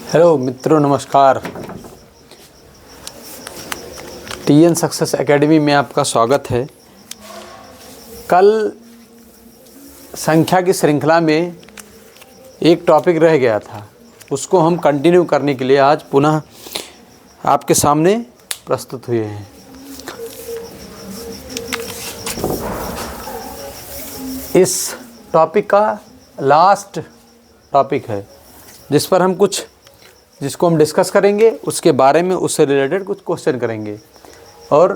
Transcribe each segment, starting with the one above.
Hello मित्रों, नमस्कार। TN success academy में आपका स्वागत है। कल संख्या की श्रृंखला में एक टॉपिक रह गया था, उसको हम कंटिन्यू करने के लिए आज पुनः आपके सामने प्रस्तुत हुए हैं। इस टॉपिक का लास्ट टॉपिक है जिसको हम डिस्कस करेंगे, उसके बारे में उससे रिलेटेड कुछ क्वेश्चन करेंगे। और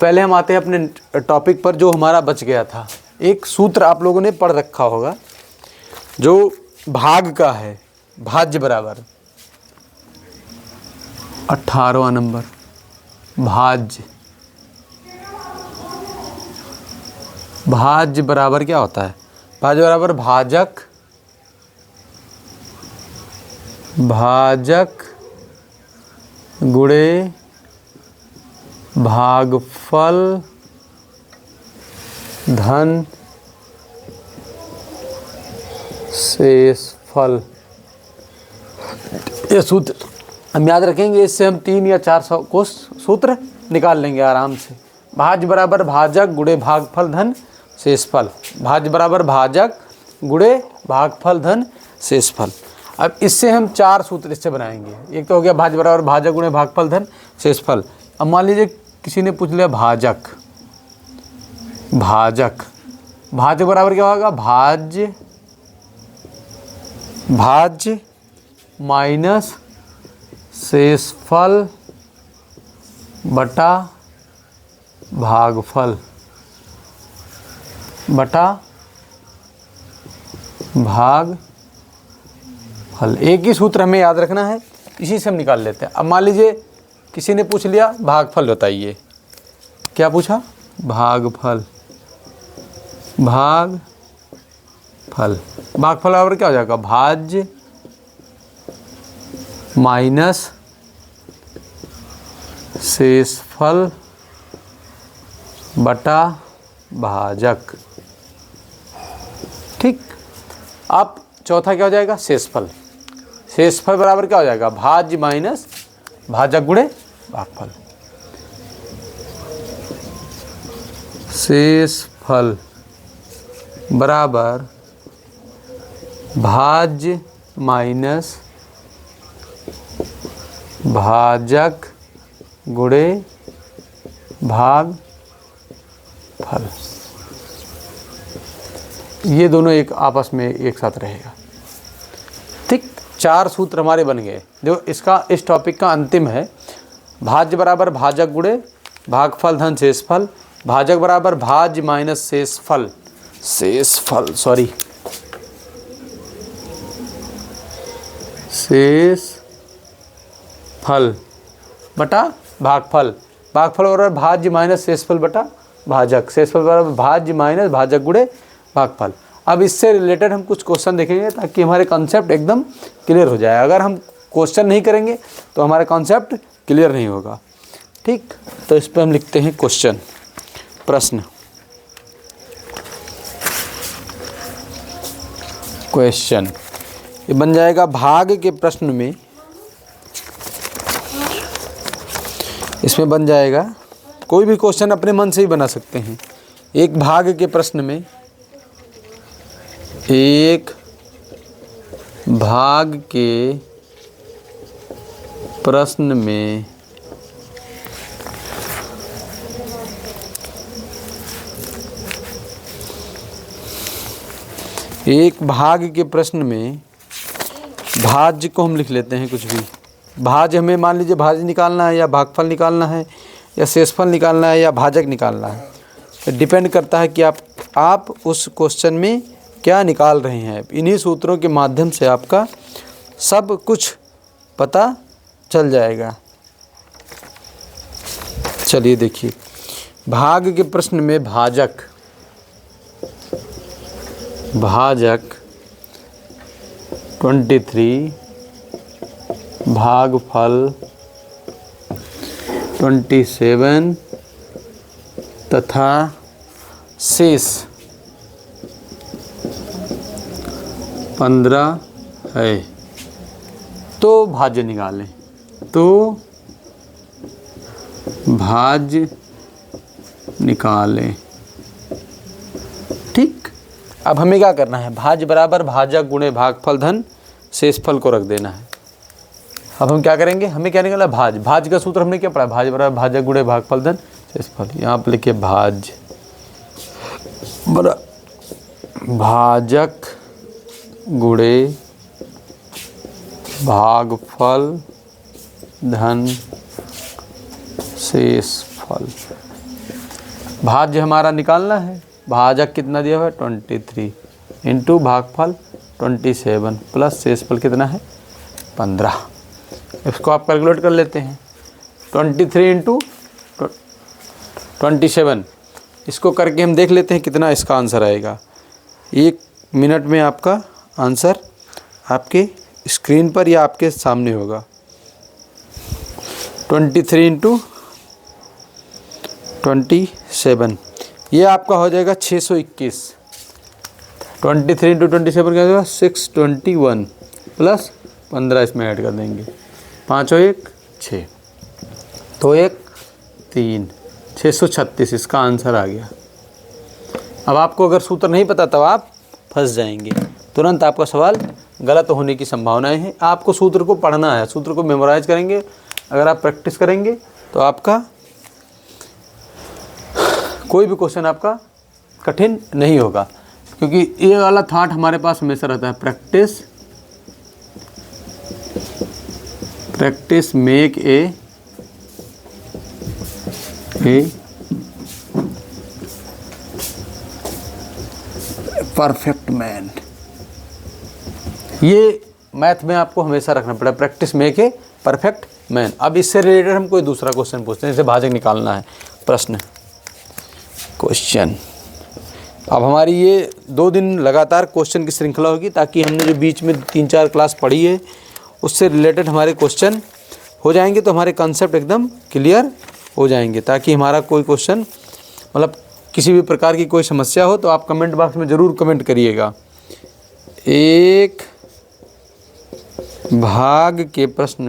पहले हम आते हैं अपने टॉपिक पर जो हमारा बच गया था। एक सूत्र आप लोगों ने पढ़ रखा होगा जो भाग का है, भाज्य बराबर 18वां नंबर भाज्य बराबर क्या होता है? भाज्य बराबर भाजक गुणे भागफल धन शेषफल। ये सूत्र हम याद रखेंगे, इससे हम 3 या 4 को सूत्र निकाल लेंगे आराम से। भाज्य बराबर भाजक गुणे भागफल धन शेषफल। भाज्य बराबर भाजक गुणे भागफल धन शेषफल। अब इससे हम 4 सूत्र इससे बनाएंगे। एक तो हो गया भाज्य बराबर भाजक गुणे भागफल धन शेषफल। अब मान लीजिए किसी ने पूछ लिया भाजक बराबर क्या होगा? भाज्य माइनस शेषफल बटा भागफल एक ही सूत्र हमें याद रखना है, इसी से हम निकाल लेते हैं। अब मान लीजिए किसी ने पूछ लिया भागफल बताइए। क्या पूछा? भागफल बराबर क्या हो जाएगा? भाज्य माइनस शेषफल बटा भाजक। ठीक। अब चौथा क्या हो जाएगा? शेषफल बराबर क्या हो जाएगा? भाज्य माइनस भाजक गुणे भागफल। शेषफल बराबर भाज्य माइनस भाजक गुणे भागफल। ये दोनों एक आपस में एक साथ रहेगा। ठीक, 4 सूत्र हमारे बन गए। जो इस टॉपिक का अंतिम है, भाज्य बराबर भाजक गुणे भागफल धन शेषफल। भाजक बराबर भाज्य माइनस शेषफल बटा भागफल। भागफल बराबर भाज्य माइनस शेषफल बटा भाजक। शेषफल बराबर भाज्य माइनस भाजक गुणे भागफल। अब इससे रिलेटेड हम कुछ क्वेश्चन देखेंगे ताकि हमारे कॉन्सेप्ट एकदम क्लियर हो जाए। अगर हम क्वेश्चन नहीं करेंगे तो हमारा कॉन्सेप्ट क्लियर नहीं होगा। ठीक, तो इस पर हम लिखते हैं क्वेश्चन। ये बन जाएगा भाग के प्रश्न में। इसमें बन जाएगा, कोई भी क्वेश्चन अपने मन से ही बना सकते हैं। एक भाग के प्रश्न में, एक भाग के प्रश्न में भाज्य को हम लिख लेते हैं कुछ भी। भाज्य हमें मान लीजिए भाज्य निकालना है या भागफल निकालना है या शेषफल निकालना है या भाजक निकालना है। तो डिपेंड करता है कि आप उस क्वेश्चन में क्या निकाल रहे हैं। इन्हीं सूत्रों के माध्यम से आपका सब कुछ पता चल जाएगा। चलिए देखिए, भाग के प्रश्न में भाजक 23, भागफल 27 तथा शेष 15 है। तो भाज्य निकालें, तो भाज्य निकालें। ठीक, अब हमें क्या करना है, भाज्य बराबर भाजक गुणे भागफल धन शेषफल को रख देना है। अब हम क्या करेंगे, हमें क्या निकाला, भाज्य का सूत्र हमने क्या पढ़ा, भाज्य बराबर भाजक गुणे भागफल धन शेषफल। यहाँ पर लिखिए भाज्य भाजक गुणे भागफल धन शेषफल। भाज्य हमारा निकालना है, भाजक कितना दिया हुआ है 23 इंटू भागफल 27 प्लस शेषफल कितना है 15। इसको आप कैलकुलेट कर लेते हैं, 23 इंटू 27, इसको करके हम देख लेते हैं कितना इसका आंसर आएगा। 1 मिनट में आपका आंसर आपके स्क्रीन पर या आपके सामने होगा। 23 इंटू 27, ये आपका हो जाएगा 621। 23 इंटू 27 क्या होगा 621 प्लस 15 इसमें ऐड कर देंगे, 5 और 1 6, तो 1 3, 636 इसका आंसर आ गया। अब आपको अगर सूत्र नहीं पता तब आप फंस जाएंगे, तुरंत आपका सवाल गलत होने की संभावनाएं हैं। आपको सूत्र को पढ़ना है, सूत्र को मेमोराइज करेंगे, अगर आप प्रैक्टिस करेंगे तो आपका कोई भी क्वेश्चन आपका कठिन नहीं होगा, क्योंकि ये वाला थॉट हमारे पास हमेशा रहता है, practice make a perfect man. ये मैथ में आपको हमेशा रखना पड़ेगा, practice make a perfect man. अब इससे रिलेटेड हम कोई दूसरा क्वेश्चन पूछते हैं, जैसे भाजक निकालना है, प्रश्न क्वेश्चन। अब हमारी ये 2 दिन लगातार क्वेश्चन की श्रृंखला होगी, ताकि हमने जो बीच में 3-4 क्लास पढ़ी है उससे रिलेटेड हमारे क्वेश्चन हो जाएंगे, तो हमारे कंसेप्ट एकदम क्लियर हो जाएंगे, ताकि हमारा कोई क्वेश्चन मतलब किसी भी प्रकार की कोई समस्या हो तो आप कमेंट बॉक्स में ज़रूर कमेंट करिएगा। एक भाग के प्रश्न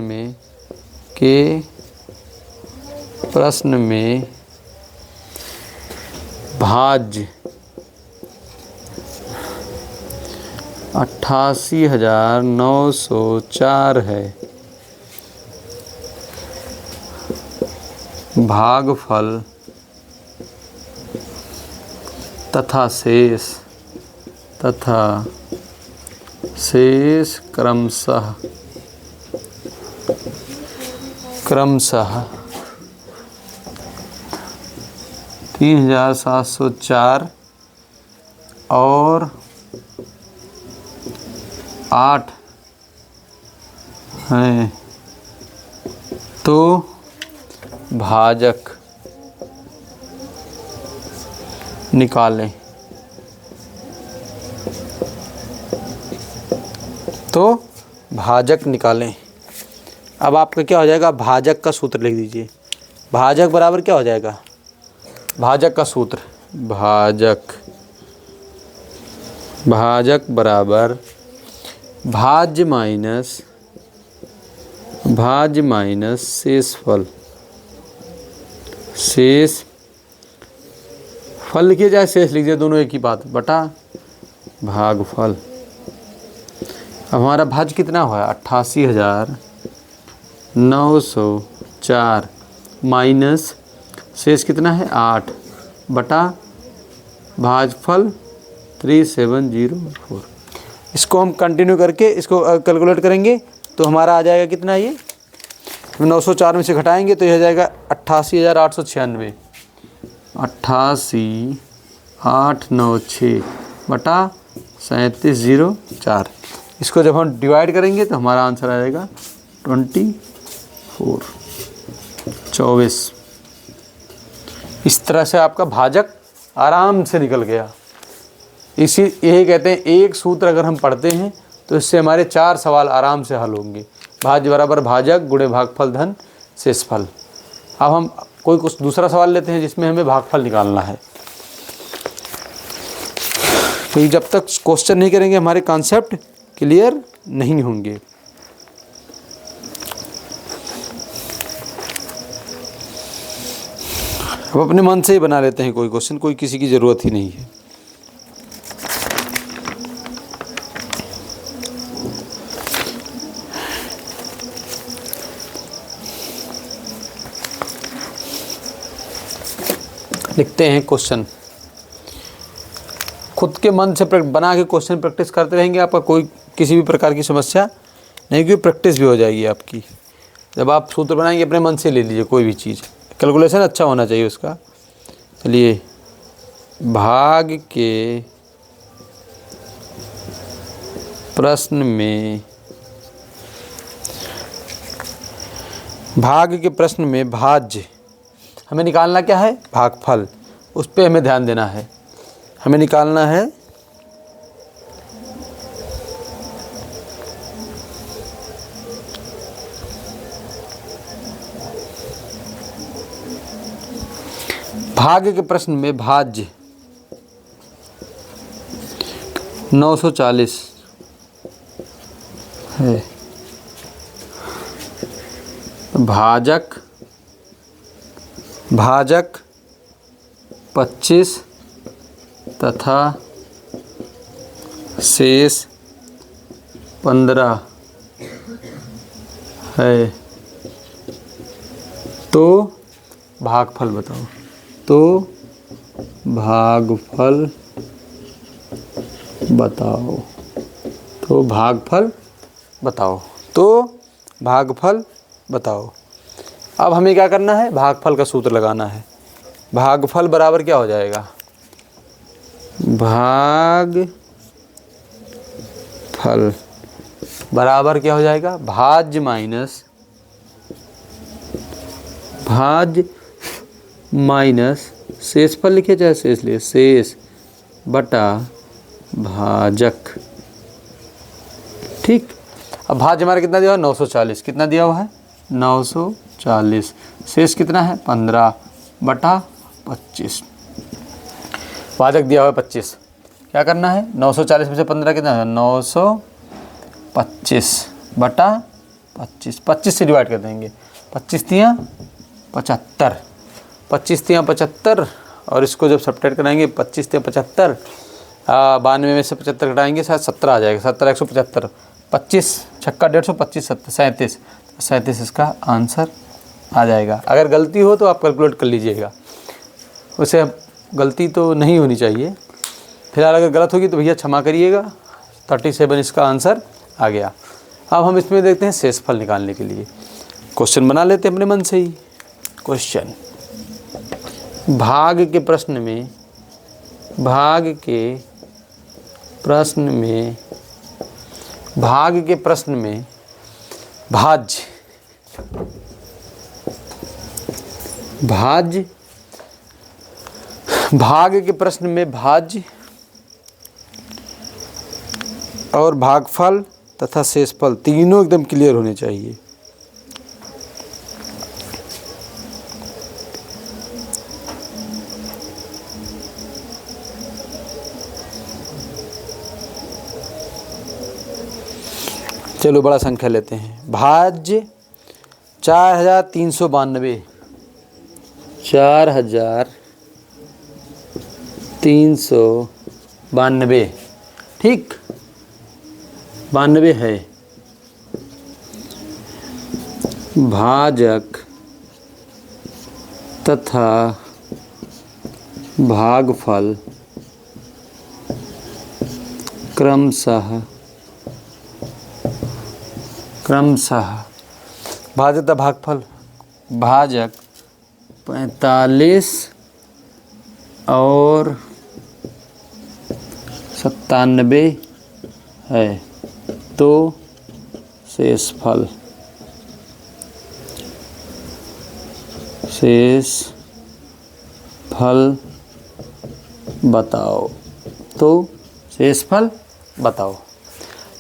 में भाज्य 88,904 है, भागफल तथा शेष क्रमशः 3,704 और 8 हैं, तो भाजक निकालें। तो भाजक निकालें। अब आपका क्या हो जाएगा, भाजक का सूत्र लिख दीजिए। भाजक बराबर क्या हो जाएगा, भाजक का सूत्र, भाजक बराबर भाज्य माइनस शेषफल। फल लिखिए चाहे शेष लिखिए, दोनों एक ही बात, बटा भागफल। अब हमारा भाज्य कितना हुआ है 88,904 माइनस शेष कितना है 8 बटा भागफल 3704। इसको हम कंटिन्यू करके इसको कैलकुलेट करेंगे तो हमारा आ जाएगा कितना, ये 904 में से घटाएंगे तो यह हो जाएगा 88,896, 88,896 बटा 3704। इसको जब हम डिवाइड करेंगे तो हमारा आंसर आ जाएगा 24। इस तरह से आपका भाजक आराम से निकल गया। यही कहते हैं, एक सूत्र अगर हम पढ़ते हैं तो इससे हमारे 4 सवाल आराम से हल होंगे। भाज्य बराबर भाजक गुणे भागफल धन शेषफल। अब हम कोई कुछ दूसरा सवाल लेते हैं जिसमें हमें भागफल निकालना है, क्योंकि जब तक क्वेश्चन नहीं करेंगे हमारे कॉन्सेप्ट क्लियर नहीं होंगे। अब अपने मन से ही बना लेते हैं कोई क्वेश्चन, कोई किसी की ज़रूरत ही नहीं है। लिखते हैं क्वेश्चन, खुद के मन से बना के क्वेश्चन प्रैक्टिस करते रहेंगे, आपका कोई किसी भी प्रकार की समस्या नहीं, क्योंकि प्रैक्टिस भी हो जाएगी आपकी। जब आप सूत्र बनाएंगे अपने मन से ले लीजिए कोई भी चीज़, कैलकुलेशन अच्छा होना चाहिए उसका। चलिए, भाग के प्रश्न में भाज्य हमें निकालना क्या है, भागफल, उस पे हमें ध्यान देना है। हमें निकालना है भाग के प्रश्न में भाज्य 940 है, भाजक 25 तथा शेष 15 है, तो भागफल बताओ। तो भागफल बताओ, तो भागफल बताओ, तो भागफल बताओ। अब हमें क्या करना है, भागफल का सूत्र लगाना है। भागफल बराबर क्या हो जाएगा, भागफल बराबर क्या हो जाएगा, भाज्य माइनस शेषफल लिखे चाहे शेष लिए, शेष बटा भाजक। ठीक, अब भाज्य हमारा कितना दिया हुआ है, 940, कितना दिया हुआ है 940, शेष कितना है 15 बटा 25, भाजक दिया हुआ है 25। क्या करना है, 940 में से 15 कितना है, 925 बटा 25, 25 से डिवाइड कर देंगे, 25 तियाँ 75, 25 तियाँ 75, और इसको जब सब्ट्रैक्ट कराएंगे 25 तियाँ 75, 92 में से 75 घटाएंगे शायद 17 आ जाएगा, 17 175, 25 छक्का 150, 25 37, 37 इसका आंसर आ जाएगा। अगर गलती हो तो आप कैलकुलेट कर लीजिएगा, उसे गलती तो नहीं होनी चाहिए। फिलहाल अगर गलत होगी तो भैया क्षमा करिएगा, 37 इसका आंसर आ गया। अब हम इसमें देखते हैं शेषफल निकालने के लिए क्वेश्चन बना लेते हैं अपने मन से ही। क्वेश्चन, भाग के प्रश्न में भाज्य भाग के प्रश्न में भाज्य और भागफल तथा शेषफल तीनों एकदम क्लियर होने चाहिए। चलो बड़ा संख्या लेते हैं। भाज्य 4392, 4392, ठीक 92 है। भाजक तथा भागफल क्रमशः भाजक तथा भागफल, भाजक 45 और 97 है, तो शेषफल बताओ, तो शेषफल बताओ।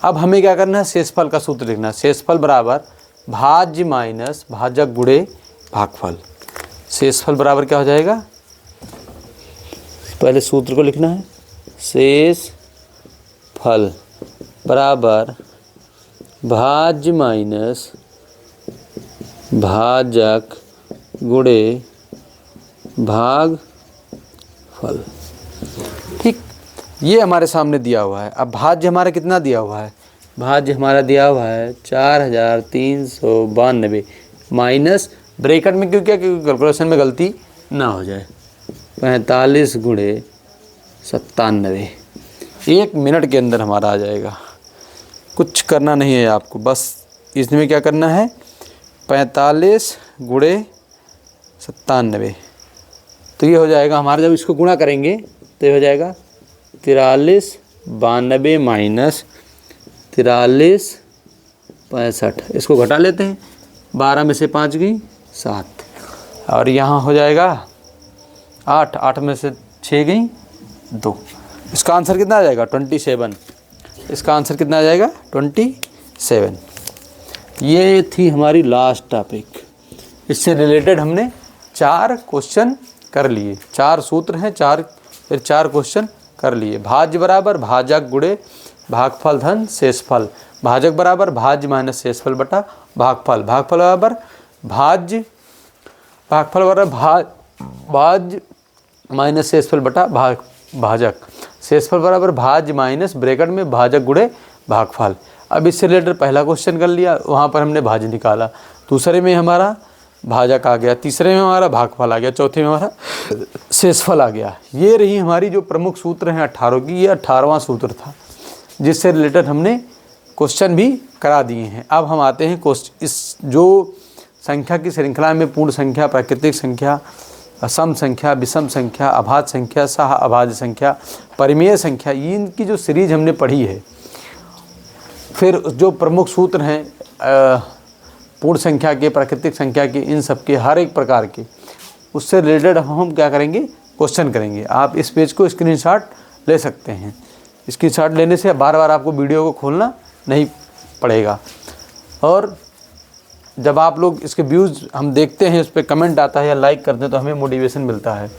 अब हमें क्या करना है, शेषफल का सूत्र लिखना है। शेषफल बराबर भाज्य माइनस भाजक गुणे भागफल। शेषफल बराबर क्या हो जाएगा, पहले सूत्र को लिखना है। शेषफल बराबर भाज्य माइनस भाजक गुणे भाग फल। ठीक, ये हमारे सामने दिया हुआ है। अब भाज्य हमारा कितना दिया हुआ है? भाज्य हमारा दिया हुआ है 4392 माइनस ब्रैकेट में, क्यों क्या, क्योंकि कैलकुलेशन में गलती ना हो जाए, 45 गुणे 97। 1 मिनट के अंदर हमारा आ जाएगा। कुछ करना नहीं है आपको, बस इसमें क्या करना है, 45 गुणे 97, तो ये हो जाएगा हमारा। जब इसको गुणा करेंगे तो ये हो जाएगा 4392 माइनस 4365। इसको घटा लेते हैं, 12 में से 5 गई 7, और यहाँ हो जाएगा 8, 8 में से 6 गई 2। इसका आंसर कितना आ जाएगा? 27। इसका आंसर कितना आ जाएगा? 27। ये थी हमारी लास्ट टॉपिक। इससे रिलेटेड हमने 4 क्वेश्चन कर लिए, 4 सूत्र हैं, 4 क्वेश्चन कर लिए। भाज्य बराबर भाजक गुणे भागफल धन शेषफल। भाजक बराबर भाज्य माइनस शेषफल बटा भागफल। भागफल बराबर भाज्य, भागफल बराबर भाज्य माइनस शेषफल बटा भाजक। शेषफल बराबर भाज्य माइनस ब्रैकेट में भाजक गुणे भागफल। अब इससे रिलेटेड पहला क्वेश्चन कर लिया, वहाँ पर हमने भाज्य निकाला। दूसरे में हमारा भाजक आ गया, तीसरे में हमारा भागफल आ गया, चौथे में हमारा शेषफल आ गया। ये रही हमारी जो प्रमुख सूत्र हैं 18 की। ये 18वां सूत्र था जिससे रिलेटेड हमने क्वेश्चन भी करा दिए हैं। अब हम आते हैं इस जो संख्या की श्रृंखला में पूर्ण संख्या, प्राकृतिक संख्या, सम संख्या, विषम संख्या, अभाज्य संख्या, सह अभाज्य संख्या, परिमेय संख्या, इनकी जो सीरीज हमने पढ़ी है। फिर जो प्रमुख सूत्र हैं पूर्ण संख्या के, प्राकृतिक संख्या के, इन सब के हर एक प्रकार के, उससे रिलेटेड हम क्या करेंगे, क्वेश्चन करेंगे। आप इस पेज को स्क्रीनशॉट ले सकते हैं। स्क्रीनशॉट लेने से बार बार आपको वीडियो को खोलना नहीं पड़ेगा। और जब आप लोग इसके व्यूज़ हम देखते हैं, उस पर कमेंट आता है या लाइक करते हैं, तो हमें मोटिवेशन मिलता है।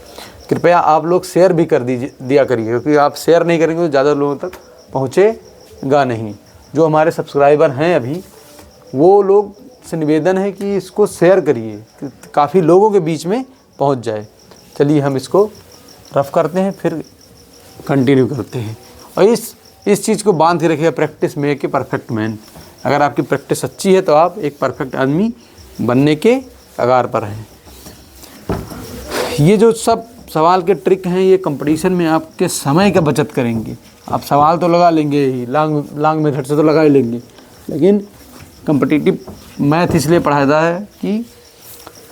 कृपया आप लोग शेयर भी कर दिया करिए, क्योंकि आप शेयर नहीं करेंगे तो ज़्यादा लोगों तक पहुँचेगा नहीं। जो हमारे सब्सक्राइबर हैं अभी, वो लोग से निवेदन है कि इसको शेयर करिए, काफ़ी लोगों के बीच में पहुंच जाए। चलिए हम इसको रफ करते हैं, फिर कंटिन्यू करते हैं। और इस चीज़ को बांध के रखिएगा, practice make a perfect man. अगर आपकी प्रैक्टिस अच्छी है तो आप एक परफेक्ट आदमी बनने के कगार पर हैं। ये जो सब सवाल के ट्रिक हैं, ये कंपटीशन में आपके समय का बचत करेंगे। आप सवाल तो लगा लेंगे ही, लॉन्ग मेथड से तो लगा ही लेंगे, लेकिन कॉम्पिटिटिव मैथ इसलिए पढ़ाता है कि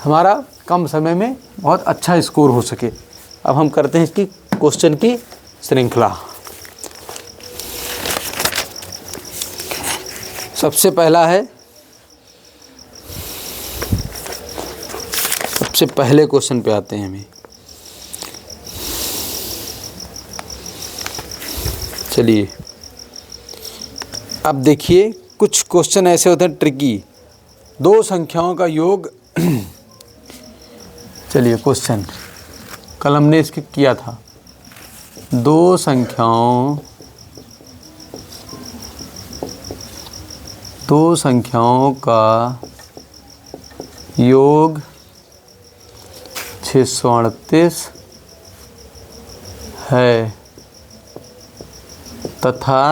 हमारा कम समय में बहुत अच्छा स्कोर हो सके। अब हम करते हैं इसकी क्वेश्चन की श्रृंखला। सबसे पहला है, सबसे पहले क्वेश्चन पे आते हैं हमें। चलिए अब देखिए, कुछ क्वेश्चन ऐसे होते हैं ट्रिकी। 2 संख्याओं का योग चलिए क्वेश्चन कल हमने इसके किया था। 2 संख्याओं का योग 638 है तथा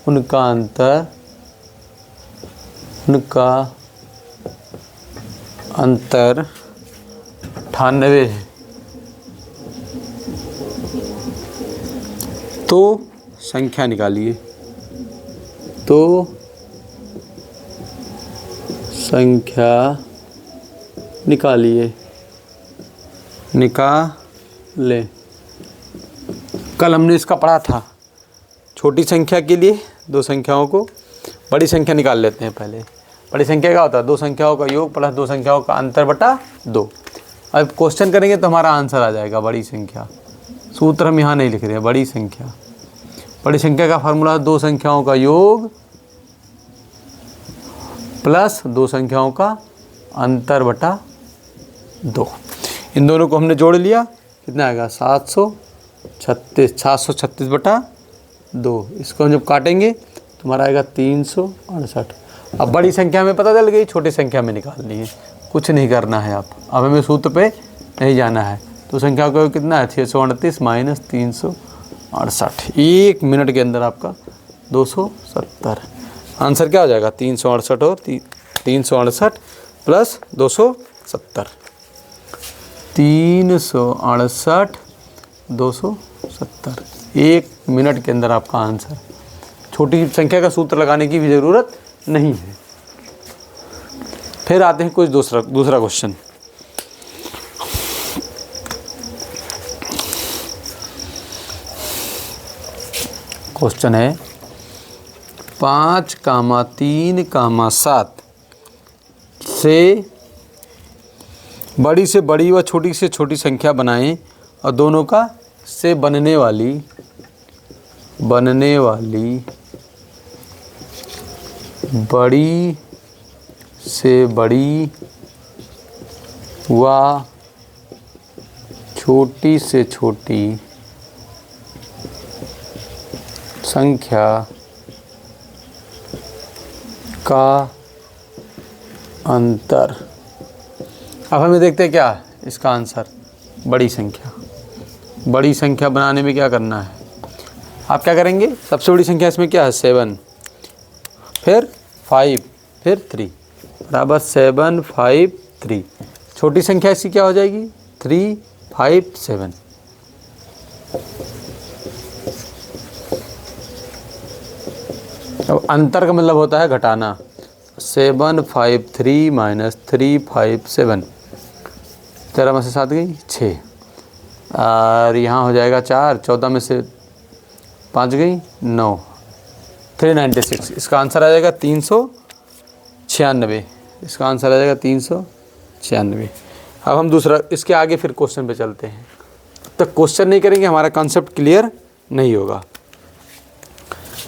उनका अंतर 98 है। तो संख्या निकालिए। तो संख्या निकालिए, निकाले। कल हमने इसका पढ़ा था। छोटी संख्या के लिए 2 संख्याओं को, बड़ी संख्या निकाल लेते हैं पहले। बड़ी संख्या क्या होता है? 2 संख्याओं का योग प्लस 2 संख्याओं का अंतर बटा 2। अब क्वेश्चन करेंगे तो हमारा आंसर आ जाएगा बड़ी संख्या। सूत्र हम यहाँ नहीं लिख रहे हैं, बड़ी संख्या। बड़ी संख्या का फार्मूला 2 संख्याओं का योग प्लस 2 संख्याओं का अंतर बटा 2। इन दोनों को हमने जोड़ लिया, कितना आएगा? 736 बटा 2। इसको हम जब काटेंगे तो हमारा आएगा 368। अब बड़ी संख्या में पता चल गई, छोटी संख्या में निकालनी है। कुछ नहीं करना है आप। अब हमें सूत्र पे नहीं जाना है। तो संख्या का कितना है 638 माइनस 368, 1 मिनट के अंदर आपका 270। आंसर क्या हो जाएगा 368 और 368 प्लस 270, 368 270, 1 मिनट के अंदर आपका आंसर। छोटी संख्या का सूत्र लगाने की भी ज़रूरत नहीं है। फिर आते हैं कुछ दूसरा क्वेश्चन। क्वेश्चन है 5, 3, 7 से बड़ी व छोटी से छोटी संख्या बनाएं और दोनों का से बनने वाली बड़ी से बड़ी व छोटी से छोटी संख्या का अंतर। अब हमें देखते हैं क्या है इसका आंसर। बड़ी संख्या बनाने में क्या करना है, आप क्या करेंगे, सबसे बड़ी संख्या इसमें क्या है 7, फिर 5, फिर 3 बराबर 7, 5, 3। छोटी संख्या इसकी क्या हो जाएगी 3, 5, 7। अब अंतर का मतलब होता है घटाना। 7, 5, 3 माइनस 3, 5, 7, 13 में से 7 गई 6, और यहाँ हो जाएगा 4, 14 में से 5 गई 9, 396। इसका आंसर आ जाएगा 396। इसका आंसर आ जाएगा 396। अब हम दूसरा इसके आगे फिर क्वेश्चन पे चलते हैं। तो क्वेश्चन नहीं करेंगे हमारा कॉन्सेप्ट क्लियर नहीं होगा।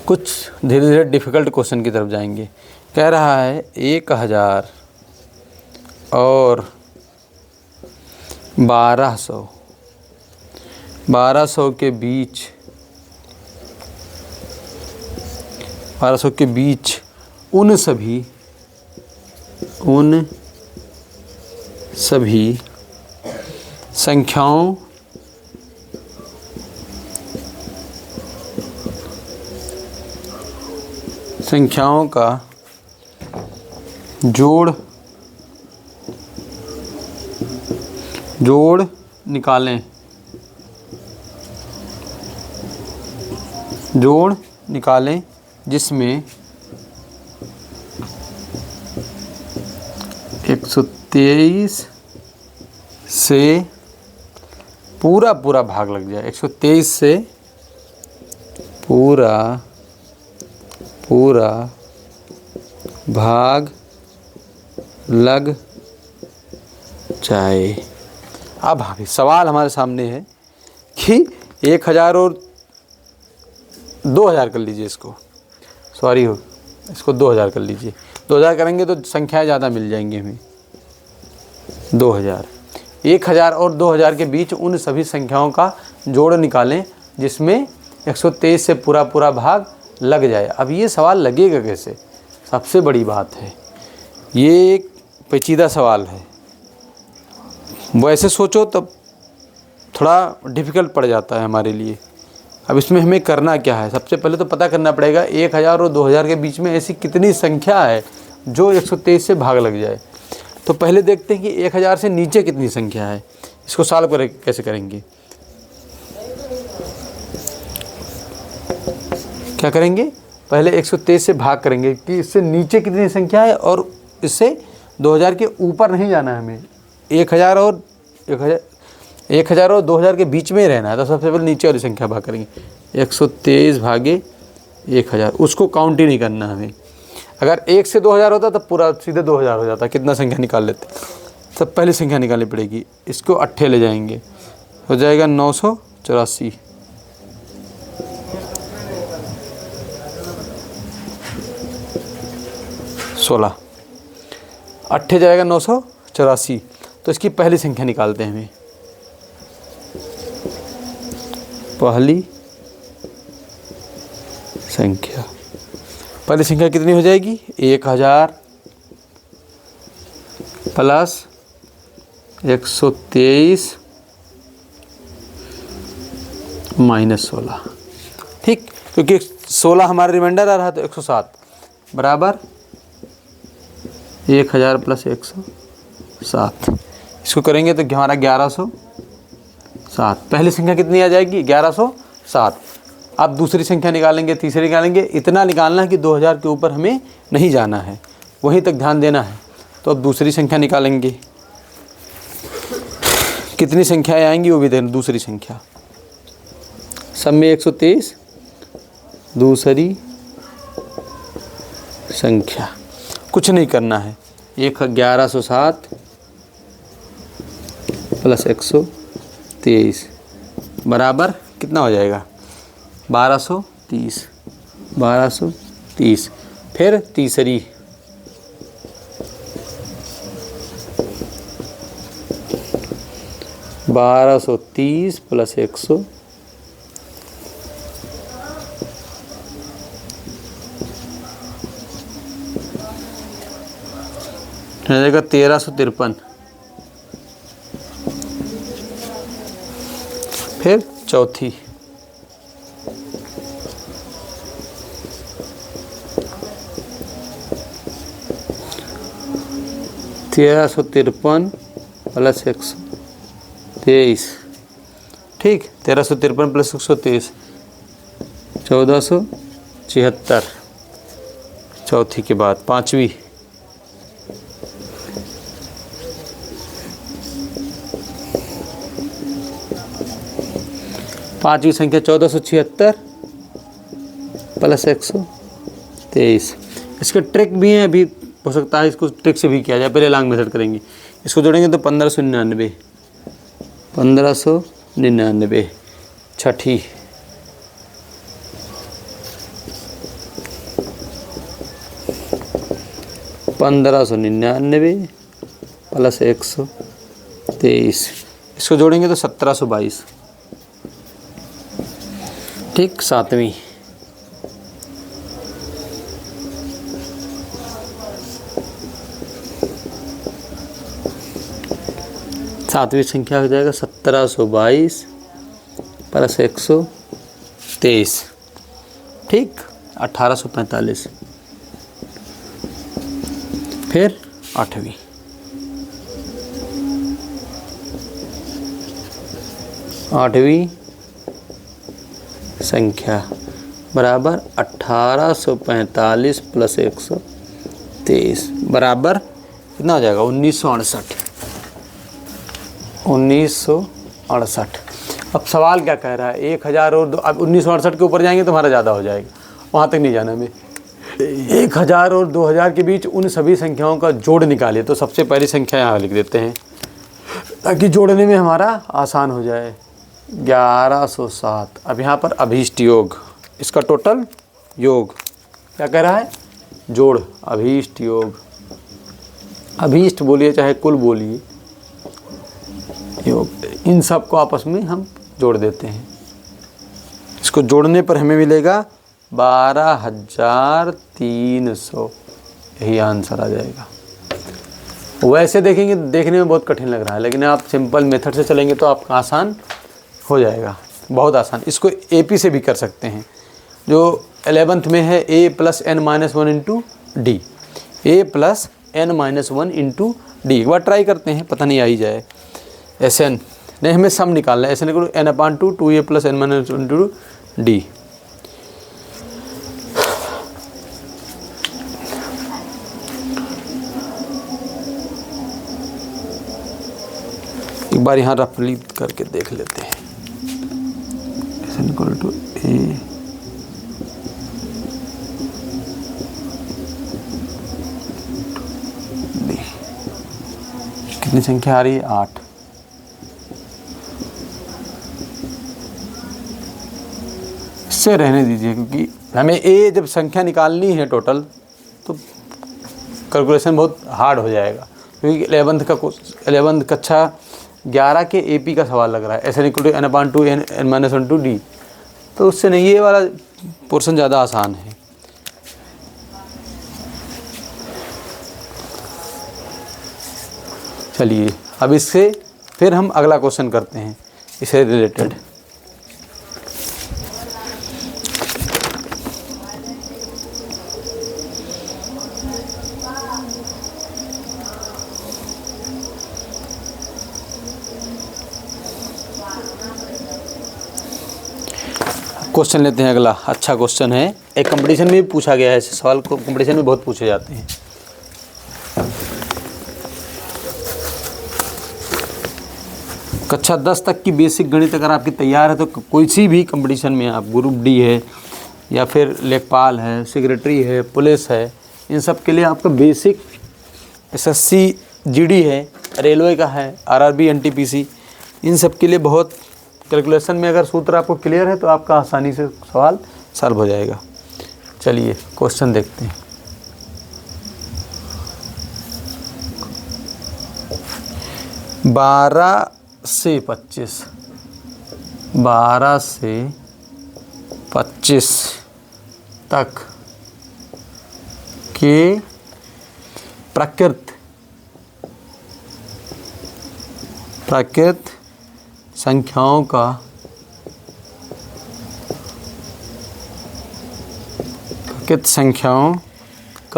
कुछ धीरे धीरे डिफ़िकल्ट क्वेश्चन की तरफ जाएंगे। कह रहा है 1000 और 1200 के बीच 1200 के बीच उन सभी संख्याओं का जोड़ निकालें। जिसमें 123 से पूरा भाग लग जाए। 123 से पूरा भाग लग जाए। अब अभी सवाल हमारे सामने है कि 1000 और 2000 कर लीजिए इसको, इसको 2000 कर लीजिए। 2000 करेंगे तो संख्याएं ज़्यादा मिल जाएंगी हमें। 1000 और 2000 के बीच उन सभी संख्याओं का जोड़ निकालें जिसमें 123 से पूरा भाग लग जाए। अब ये सवाल लगेगा कैसे, सबसे बड़ी बात है। ये एक पेचीदा सवाल है। वैसे सोचो तब थोड़ा डिफ़िकल्ट पड़ जाता है हमारे लिए। अब इसमें हमें करना क्या है, सबसे पहले तो पता करना पड़ेगा 1000 और 2000 के बीच में ऐसी कितनी संख्या है जो 123 से भाग लग जाए। तो पहले देखते हैं कि 1000 से नीचे कितनी संख्या है। इसको सॉल्व कैसे करेंगे, क्या करेंगे, पहले 123 से भाग करेंगे कि इससे नीचे कितनी संख्या है, और इससे 2000 के ऊपर नहीं जाना है हमें। 1000 और 2000 के बीच में ही रहना है। तो सबसे पहले नीचे वाली संख्या भाग करेंगे। 123 भागे 1000, उसको काउंट ही नहीं करना हमें। अगर 1 से 2000 होता तो पूरा सीधे 2000 हो जाता। कितना संख्या निकाल लेते, सब पहली संख्या निकालनी पड़ेगी। इसको 8 ले जाएंगे, हो जाएगा 984। 16 8 जाएगा 984। तो इसकी पहली संख्या निकालते हैं हमें। पहली संख्या कितनी हो जाएगी, 1000 प्लस 123 माइनस 16, ठीक, क्योंकि 16 हमारा रिमाइंडर आ रहा है तो 107 बराबर 1000 प्लस 107। इसको करेंगे तो हमारा 1107। पहली संख्या कितनी आ जाएगी? 1107। अब दूसरी संख्या निकालेंगे, तीसरी निकालेंगे। इतना निकालना है कि 2000 के ऊपर हमें नहीं जाना है, वहीं तक ध्यान देना है। तो अब दूसरी संख्या निकालेंगे। कितनी संख्याएं आएंगी वो भी देना। दूसरी संख्या सब में 123, दूसरी संख्या कुछ नहीं करना है। 1107 प्लस 123 बराबर कितना हो जाएगा? 1230। 1230। फिर तीसरी 1230 प्लस 100 हो जाएगा 1353। फिर चौथी 1353 प्लस 123, ठीक, 1353 प्लस 123 1476। चौथी के बाद पाँचवीं 5वीं संख्या 1476 प्लस 123। इसके ट्रिक भी हैं, अभी हो सकता है इसको ट्रिक से भी किया जाए। पहले लॉन्ग मेथड करेंगे। इसको जोड़ेंगे तो 1599। 1599। छठी 1599 प्लस 123। इसको जोड़ेंगे तो 1722, ठीक। सातवीं 7वीं संख्या हो जाएगा 1722 प्लस 123, ठीक। 1845। फिर 8वीं 8वीं संख्या बराबर 1845 प्लस 123 बराबर कितना हो जाएगा? 1968। 1968। अब सवाल क्या कह रहा है? 1000 और अब 1968 के ऊपर जाएंगे तो हमारा ज़्यादा हो जाएगा, वहाँ तक नहीं जाना हमें। 1000 और 2000 के बीच उन सभी संख्याओं का जोड़ निकालिए। तो सबसे पहली संख्या यहाँ लिख देते हैं ताकि जोड़ने में हमारा आसान हो जाए। 1107। अब यहाँ पर अभीष्ट योग, इसका टोटल योग क्या कह रहा है? जोड़, अभीष्ट योग। अभीष्ट बोलिए चाहे कुल बोलिए, योग, इन सब को आपस में हम जोड़ देते हैं। इसको जोड़ने पर हमें मिलेगा 12300। यही आंसर आ जाएगा। वैसे देखेंगे, देखने में बहुत कठिन लग रहा है, लेकिन आप सिंपल मेथड से चलेंगे तो आपका आसान हो जाएगा, बहुत आसान। इसको एपी से भी कर सकते हैं, जो 11th में है a plus n minus 1 into D. A plus n minus 1 into D. एक बार ट्राई करते हैं, पता नहीं आ ही जाए। एस एन नहीं, हमें सम निकालना है। एस एन को n/2 2a plus n minus 1 into D. एक बार यहाँ रफली करके देख लेते हैं। एस एन इक्वल टू ए कितनी संख्या आ रही है? 8। इससे रहने दीजिए, क्योंकि हमें ए जब संख्या निकालनी है टोटल तो कैलकुलेशन बहुत हार्ड हो जाएगा, क्योंकि 11th कक्षा 11 के एपी का सवाल लग रहा है। S n equal to n/2 n minus 1 to d. तो उससे नहीं, ये वाला पोर्शन ज़्यादा आसान है। चलिए अब इससे फिर हम अगला क्वेश्चन करते हैं इससे रिलेटेड। क्वेश्चन लेते हैं अगला। अच्छा क्वेश्चन है, एक कंपटीशन में भी पूछा गया है, ऐसे सवाल को कंपटीशन में बहुत पूछे जाते हैं। कक्षा 10 तक की बेसिक गणित अगर आपकी तैयार है तो कोई सी भी कंपटीशन में आप ग्रुप डी है या फिर लेखपाल है, सेक्रेटरी है, पुलिस है, इन सब के लिए आपका बेसिक एसएससी जीडी है, रेलवे का है, आरआरबी, एनटीपीसी, इन सब के लिए बहुत कैलकुलेशन में अगर सूत्र आपको क्लियर है तो आपका आसानी से सवाल सॉल्व हो जाएगा। चलिए क्वेश्चन देखते हैं। बारह से 25 तक के प्राकृत संख्याओं का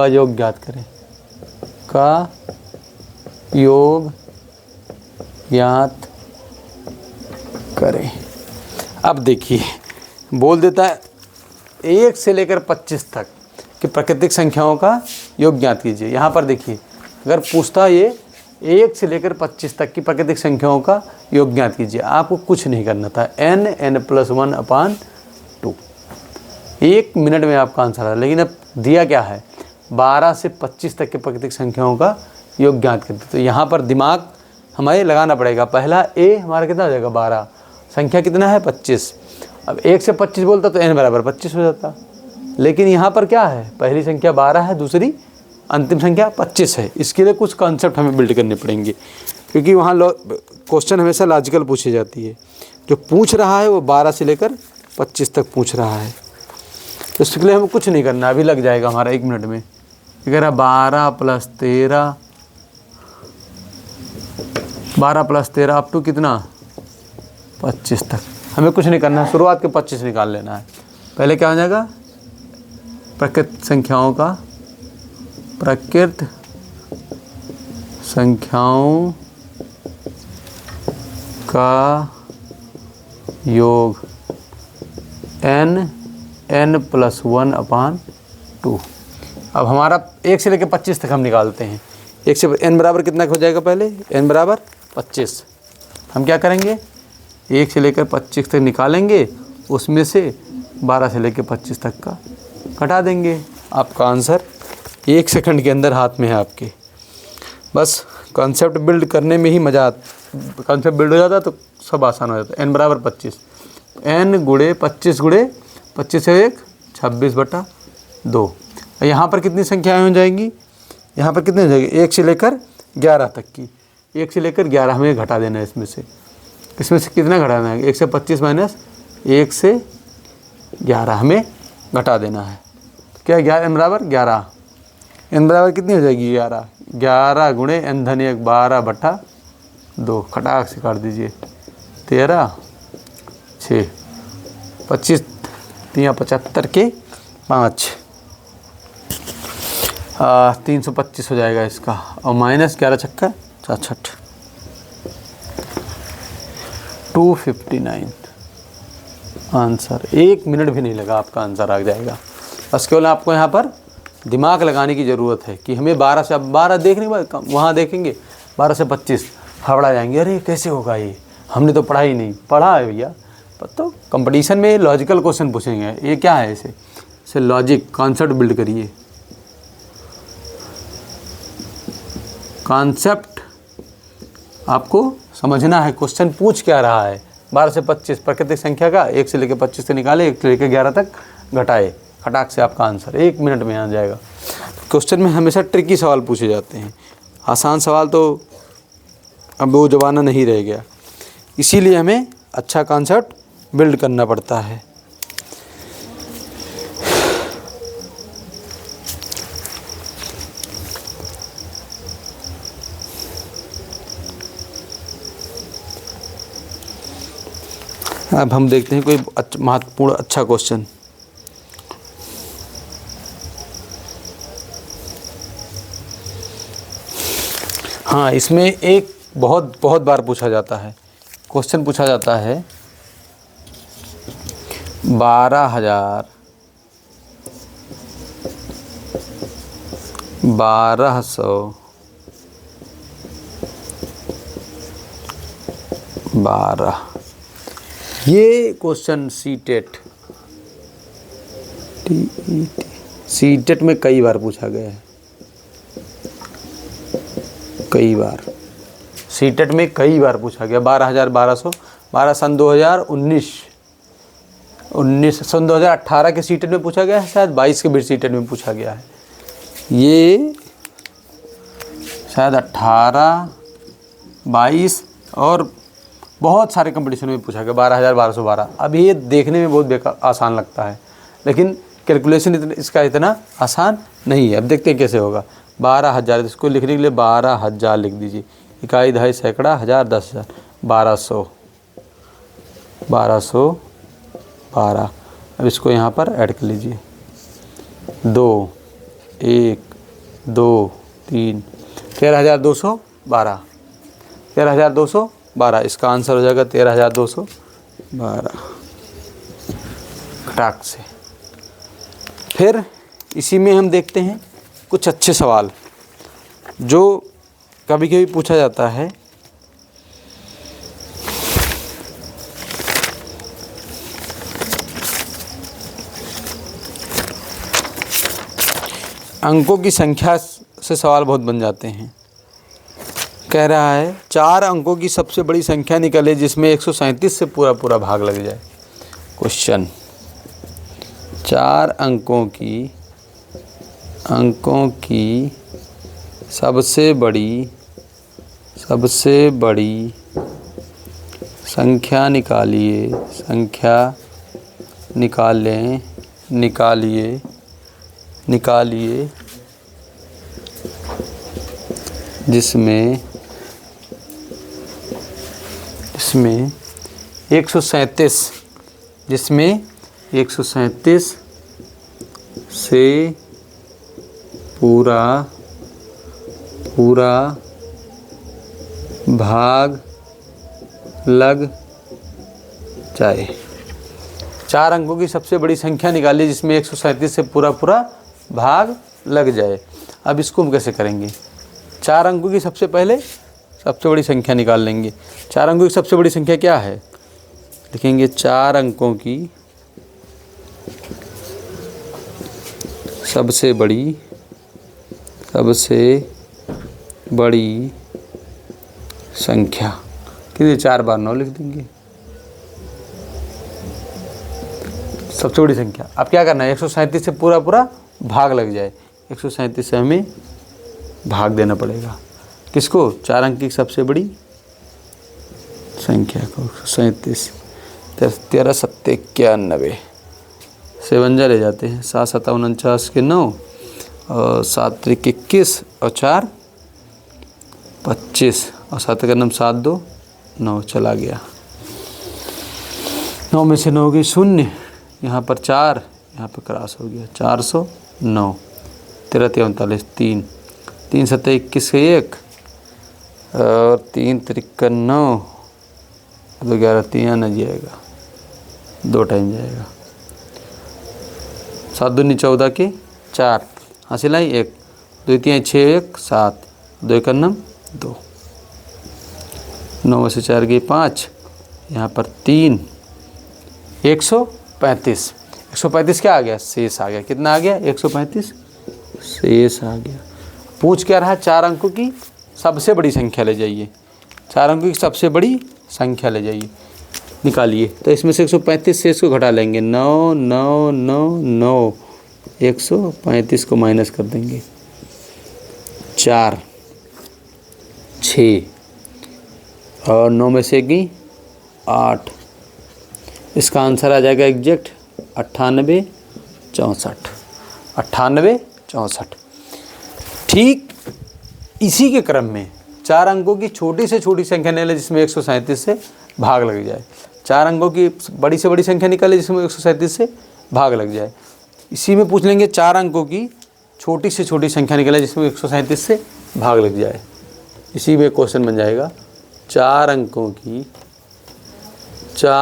योग ज्ञात करें। अब देखिए बोल देता है 1 से लेकर 25 तक कि प्राकृतिक संख्याओं का योग ज्ञात कीजिए। यहाँ पर देखिए अगर पूछता ये 1 से लेकर 25 तक की प्राकृतिक संख्याओं का योग ज्ञात कीजिए, आपको कुछ नहीं करना था। n+1/2 1 मिनट में आपका आंसर है। लेकिन अब दिया क्या है 12 से 25 तक के प्राकृतिक संख्याओं का योग ज्ञात करते, तो यहाँ पर दिमाग हमें लगाना पड़ेगा। पहला ए हमारा कितना हो जाएगा 12, संख्या कितना है 25। अब 1 से 25 बोलता तो n बराबर 25 हो जाता, लेकिन यहाँ पर क्या है पहली संख्या 12 है, दूसरी अंतिम संख्या 25 है। इसके लिए कुछ कॉन्सेप्ट हमें बिल्ड करने पड़ेंगे, क्योंकि वहाँ क्वेश्चन हमेशा लॉजिकल पूछी जाती है। जो पूछ रहा है वो 12 से लेकर 25 तक पूछ रहा है, तो इसके लिए हमें कुछ नहीं करना, अभी लग जाएगा हमारा 1 मिनट में। अगर 12 + 13 अप टू कितना 25 तक, हमें कुछ नहीं करना है, शुरुआत के 25 निकाल लेना है। पहले क्या हो जाएगा प्राकृत संख्याओं का योग n+1/2। अब हमारा 1 से लेकर 25 तक हम निकालते हैं। 1 से n बराबर कितना हो जाएगा, पहले n बराबर 25। हम क्या करेंगे 1 से लेकर 25 तक निकालेंगे, उसमें से 12 से लेकर 25 तक का घटा देंगे। आपका आंसर 1 सेकंड के अंदर हाथ में है आपके। बस कॉन्सेप्ट बिल्ड करने में ही मज़ा आता, कॉन्सेप्ट बिल्ड हो जाता तो सब आसान हो जाता। n बराबर 25, n गुणे 25 गुणे 25 से 1 26/2। यहाँ पर कितनी संख्याएँ हो जाएंगी, यहाँ पर कितनी हो जाएगी 1 से लेकर 11 तक की। 1 से लेकर 11 हमें घटा देना है, इसमें से कितना घटाना है 1 से 25 माइनस 1 से 11 हमें घटा देना है। क्या 11 n बराबर 11, n बराबर कितनी हो जाएगी 11, 11 गुणे n धन 1 12/2, खटाक से काट दीजिए 13 6 25 3 75 के 5 325 हो जाएगा इसका, और माइनस 11 छक्का 66 259 आंसर। 1 मिनट भी नहीं लगा, आपका आंसर आ जाएगा। बस केवल आपको यहाँ पर दिमाग लगाने की ज़रूरत है कि हमें 12 से, अब 12 देखने के बाद वहाँ देखेंगे 12 से 25 हवड़ा जाएंगे, अरे कैसे होगा ये, हमने तो पढ़ा ही नहीं। पढ़ा है भैया, तो कंपटीशन में लॉजिकल क्वेश्चन पूछेंगे। ये क्या है, इसे लॉजिक कॉन्सेप्ट बिल्ड करिए। कॉन्सेप्ट आपको समझना है, क्वेश्चन पूछ क्या रहा है। 12 से 25 प्राकृतिक संख्या का 1 से लेकर 25 से निकाले, 1 से लेकर 11 तक घटाए, खटाक से आपका आंसर 1 मिनट में आ जाएगा। क्वेश्चन में हमेशा ट्रिकी सवाल पूछे जाते हैं, आसान सवाल तो अब वो ज़माना नहीं रह गया। इसीलिए हमें अच्छा कॉन्सेप्ट बिल्ड करना पड़ता है। अब हम देखते हैं कोई महत्वपूर्ण अच्छा क्वेश्चन। हाँ, इसमें एक बहुत बहुत बार पूछा जाता है क्वेश्चन, पूछा जाता है 12,000 1200 12, ये क्वेश्चन सीटेट में कई बार पूछा गया है, कई बार सीटेट में कई बार पूछा गया। 12,1200 12 सन 2019 सन 2018 के सीटेट में पूछा गया है, शायद 22 के भी सीटेट में पूछा गया है, ये शायद 18, 22 और बहुत सारे कंपटीशन में पूछा गया 12,1212। अब ये देखने में बहुत बेकार आसान लगता है, लेकिन कैलकुलेशन इसका इतना आसान नहीं है। अब देखते हैं कैसे होगा। 12,000, इसको लिखने के लिए 12,000 लिख दीजिए, इकाई, दहाई, सैकड़ा, हज़ार, 10,000, 1200 12 अब इसको यहाँ पर ऐड कर लीजिए, 2 1 2 3 13,212 13,212, इसका आंसर हो जाएगा 13,212 खटाक से। फिर इसी में हम देखते हैं कुछ अच्छे सवाल जो कभी कभी पूछा जाता है। अंकों की संख्या से सवाल बहुत बन जाते हैं। कह रहा है 4 अंकों की सबसे बड़ी संख्या निकले जिसमें 137 से पूरा पूरा भाग लग जाए। क्वेश्चन, 4 अंकों की सबसे बड़ी संख्या निकालिए जिसमें 137 से पूरा भाग लग जाए। 4 अंकों की सबसे बड़ी संख्या निकालिए जिसमें 137 से पूरा भाग लग जाए। अब इसको हम कैसे करेंगे? 4 अंकों की सबसे बड़ी संख्या निकाल लेंगे। 4 अंकों की सबसे बड़ी संख्या क्या है? लिखेंगे 4 अंकों की सबसे बड़ी संख्या, कितनी 4 बार 9 लिख देंगे। सबसे बड़ी संख्या, अब क्या करना है? 137 से पूरा भाग लग जाए। 137 से हमें भाग देना पड़ेगा। किसको? 4 अंक की सबसे बड़ी संख्या को। 37 13 7 91 से 52 ले जाते हैं। 7 7 49 के 9 और 7 3 21 और 4 25 और 7 का 9 7 2 9 चला गया। 9 में से 9 गई 0, यहाँ पर 4, यहाँ पर क्रॉस हो गया। 409 13 39 3 3 7 21 के 1 और 3 3 9 2 11 3 न जाएगा, 2 टाइम जाएगा। 7 दूनी 14 के 4 हासिल आई 1 2 3 6 1 7 2 1 2 9 में से 4 गई 5, यहाँ पर 3 135 क्या आ गया? शेष आ गया। कितना आ गया? 135 शेष आ गया। पूछ क्या रहा? 4 अंकों की सबसे बड़ी संख्या ले जाइए। 4 अंकों की सबसे बड़ी संख्या ले जाइए, निकालिए। तो इसमें से 135 शेष को घटा लेंगे। 9 9 9 9 135 को माइनस कर देंगे। 4 6 और 9 में से गई 8। इसका आंसर आ जाएगा एग्जैक्ट 98 64। ठीक इसी के क्रम में 4 अंकों की छोटी से छोटी संख्या ले लें जिसमें 137 से भाग लग जाए। 4 अंकों की बड़ी से बड़ी संख्या निकाले जिसमें 137 से भाग लग जाए। इसी में पूछ लेंगे 4 अंकों की छोटी से छोटी संख्या निकाले जिसमें 137 से भाग लग जाए। इसी में क्वेश्चन बन जाएगा 4 अंकों की छोटी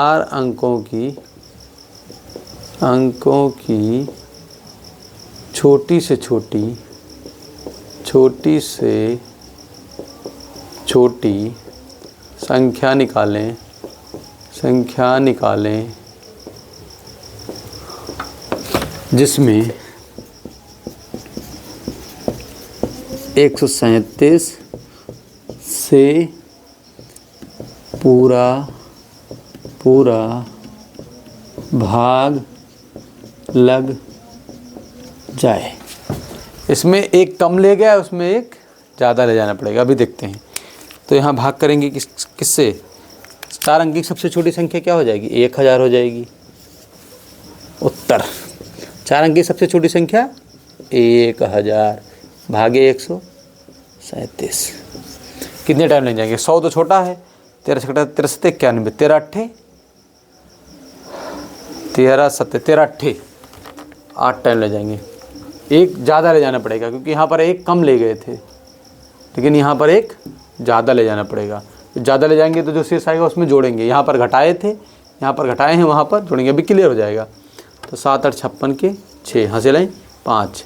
से छोटी संख्या निकालें जिसमें 137 से पूरा भाग लग जाए। इसमें एक कम ले गया, उसमें एक ज़्यादा ले जाना पड़ेगा। अभी देखते हैं। तो यहाँ भाग करेंगे किससे? 4 अंक की सबसे छोटी संख्या क्या हो जाएगी? 1000 हो जाएगी। उत्तर 4 अंक की सबसे छोटी संख्या 1000 भागे 137। कितने टाइम लग जाएंगे? 100 तो छोटा है, 13 से 91, 13 8 टाइम ले जाएंगे। एक ज़्यादा ले जाना पड़ेगा क्योंकि यहाँ पर एक कम ले गए थे, लेकिन यहाँ पर एक ज़्यादा ले जाना पड़ेगा। ज़्यादा ले जाएंगे तो जो शेष आएगा उसमें जोड़ेंगे। यहाँ पर घटाए थे, यहाँ पर घटाए हैं, वहाँ पर जोड़ेंगे। अभी क्लियर हो जाएगा। तो 7 8 56 के 6 यहाँ से लाएँ 5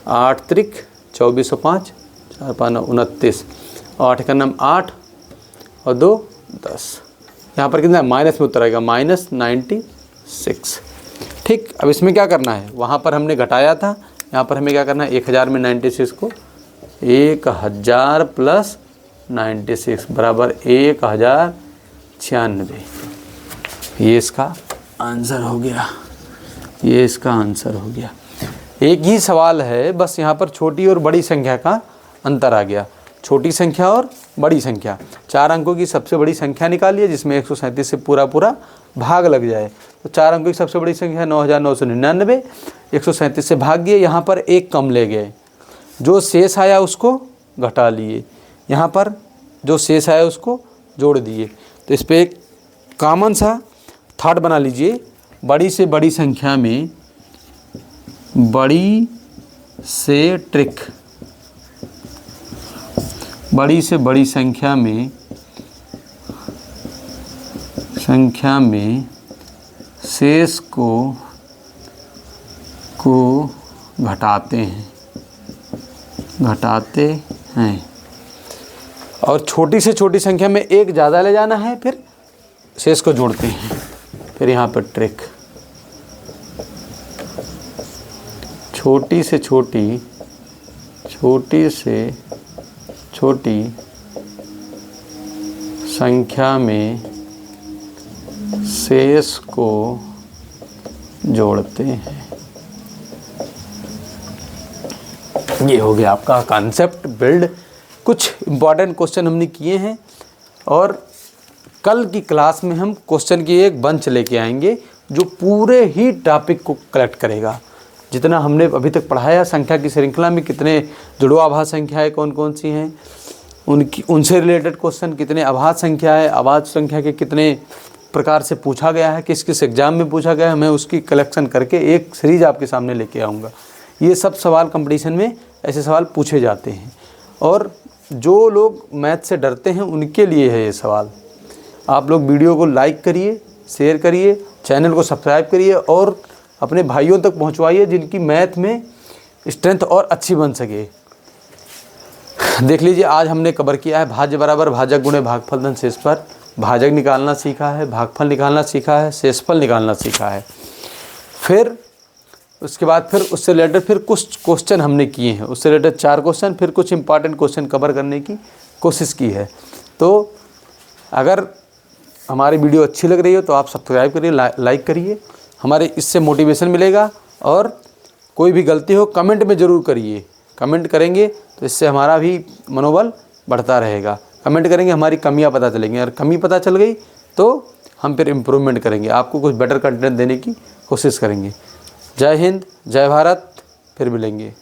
8 त्रिक 24 और 5 4 5 9 29 8 का नाम 8 और 2 10। यहाँ पर कितना माइनस में उत्तर आएगा? -96। ठीक। अब इसमें क्या करना है? वहाँ पर हमने घटाया था, यहाँ पर हमें क्या करना है? 1000 में 96 को 1000 प्लस 96 बराबर 1096। ये इसका आंसर हो गया। एक ही सवाल है, बस यहाँ पर छोटी और बड़ी संख्या का अंतर आ गया। छोटी संख्या और बड़ी संख्या। 4 अंकों की सबसे बड़ी संख्या निकालिए जिसमें 137 से पूरा भाग लग जाए। तो 4 अंकों की सबसे बड़ी संख्या 9999, 137 से भाग गए। यहाँ पर एक कम ले गए, जो शेष आया उसको घटा लिए, यहाँ पर जो शेष आया उसको जोड़ दिए। तो इस पर एक कॉमन सा थॉट बना लीजिए। बड़ी से बड़ी संख्या में बड़ी से बड़ी संख्या में शेष को घटाते हैं और छोटी से छोटी संख्या में एक ज़्यादा ले जाना है, फिर शेष को जोड़ते हैं। फिर यहाँ पर ट्रिक, छोटी से छोटी संख्या में शेष को जोड़ते हैं। ये हो गया आपका कॉन्सेप्ट बिल्ड। कुछ इम्पॉर्टेंट क्वेश्चन हमने किए हैं और कल की क्लास में हम क्वेश्चन की एक बंच लेके आएंगे जो पूरे ही टॉपिक को कलेक्ट करेगा। जितना हमने अभी तक पढ़ाया, संख्या की श्रृंखला में कितने जुड़वाभाज्य संख्याएं कौन कौन सी हैं, उनसे रिलेटेड क्वेश्चन, कितने अभाज्य संख्या है, अभाज्य संख्या के कितने प्रकार से पूछा गया है, किस किस एग्ज़ाम में पूछा गया है, मैं उसकी कलेक्शन करके एक सीरीज आपके सामने लेके आऊँगा। ये सब सवाल कंपटीशन में ऐसे सवाल पूछे जाते हैं और जो लोग मैथ से डरते हैं उनके लिए है ये सवाल। आप लोग वीडियो को लाइक करिए, शेयर करिए, चैनल को सब्सक्राइब करिए और अपने भाइयों तक पहुंचवाइए जिनकी मैथ में स्ट्रेंथ और अच्छी बन सके। देख लीजिए, आज हमने कवर किया है भाज्य बराबर भाजक गुणे भागफल धन शेषफल। भाजक निकालना सीखा है, भागफल निकालना सीखा है, शेषफल निकालना सीखा है। फिर उसके बाद फिर उससे रिलेटेड फिर कुछ क्वेश्चन हमने किए हैं, उससे रिलेटेड 4 क्वेश्चन, फिर कुछ इंपॉर्टेंट क्वेश्चन कवर करने की कोशिश की है। तो अगर हमारी वीडियो अच्छी लग रही हो तो आप सब्सक्राइब करिए, लाइक करिए, हमारे इससे मोटिवेशन मिलेगा। और कोई भी गलती हो कमेंट में ज़रूर करिए, कमेंट करेंगे तो इससे हमारा भी मनोबल बढ़ता रहेगा। कमेंट करेंगे, हमारी कमियां पता चलेंगी, अगर कमी पता चल गई तो हम फिर इम्प्रूवमेंट करेंगे, आपको कुछ बेटर कंटेंट देने की कोशिश करेंगे। जय हिंद, जय भारत, फिर मिलेंगे।